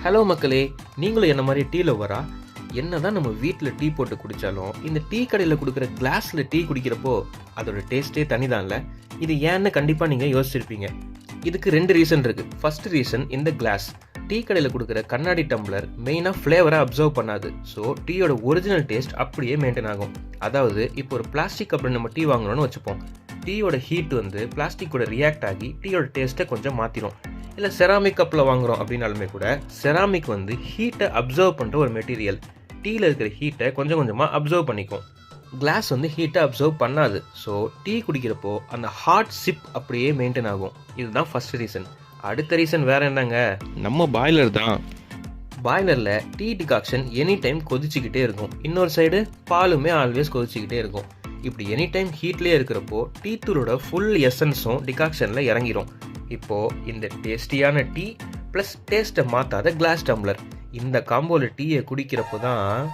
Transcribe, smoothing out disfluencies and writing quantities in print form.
Hello மக்களே, நீங்களும் என்ன மாதிரி டீ லவ்வரா? என்னதான் நம்ம வீட்டில் டீ போட்டு குடித்தாலும் இந்த டீ கடையில் கொடுக்குற கிளாஸில் டீ குடிக்கிறப்போ அதோட டேஸ்ட்டே தனிதான்ல. இது ஏன்னு கண்டிப்பாக நீங்கள் யோசிச்சிருப்பீங்க. இதுக்கு 2 ரீசன் இருக்குது. ஃபர்ஸ்ட் ரீசன், இந்த கிளாஸ் டீ கடையில் கொடுக்குற கண்ணாடி டம்ளர் மெயினாக ஃப்ளேவரை அப்சர்வ் பண்ணாது. ஸோ டீயோட ஒரிஜினல் டேஸ்ட் அப்படியே மெயின்டைன் ஆகும். அதாவது இப்போ ஒரு பிளாஸ்டிக் கப்பில் நம்ம டீ வாங்கணும்னு வச்சுப்போம். டீயோட ஹீட் வந்து பிளாஸ்டிக்கோட ரியாக்ட் ஆகி டீயோட டேஸ்ட்டை கொஞ்சம் மாற்றிடும். இல்லை செராமிக் கப்பில் வாங்குகிறோம் அப்படின்னாலுமே கூட செராமிக் வந்து ஹீட்டை அப்சர்வ் பண்ணுற ஒரு மெட்டீரியல். டீயில் இருக்கிற ஹீட்டை கொஞ்சம் கொஞ்சமாக அப்சர்வ் பண்ணிக்கும். கிளாஸ் வந்து ஹீட்டை அப்சர்வ் பண்ணாது. ஸோ டீ குடிக்கிறப்போ அந்த ஹாட் சிப் அப்படியே மெயின்டைன் ஆகும். இதுதான் ஃபர்ஸ்ட் ரீசன். அடுத்த ரீசன் வேற என்னங்க, நம்ம பாய்லர் தான். பாய்லரில் டீ டிகாக்ஷன் எனி டைம் கொதிச்சுக்கிட்டே இருக்கும். இன்னொரு சைடு பாலுமே ஆல்வேஸ் கொதிச்சுக்கிட்டே இருக்கும். இப்படி எனி டைம் ஹீட்லேயே இருக்கிறப்போ டீ தூளோட ஃபுல் எசன்ஸும் டிகாக்ஷனில் இறங்கிடும். இப்போது இந்த டேஸ்டியான டீ ப்ளஸ் டேஸ்ட்டை மாற்றாத கிளாஸ் டம்ளர், இந்த காம்போவில் டீயை குடிக்கிறப்போ தான்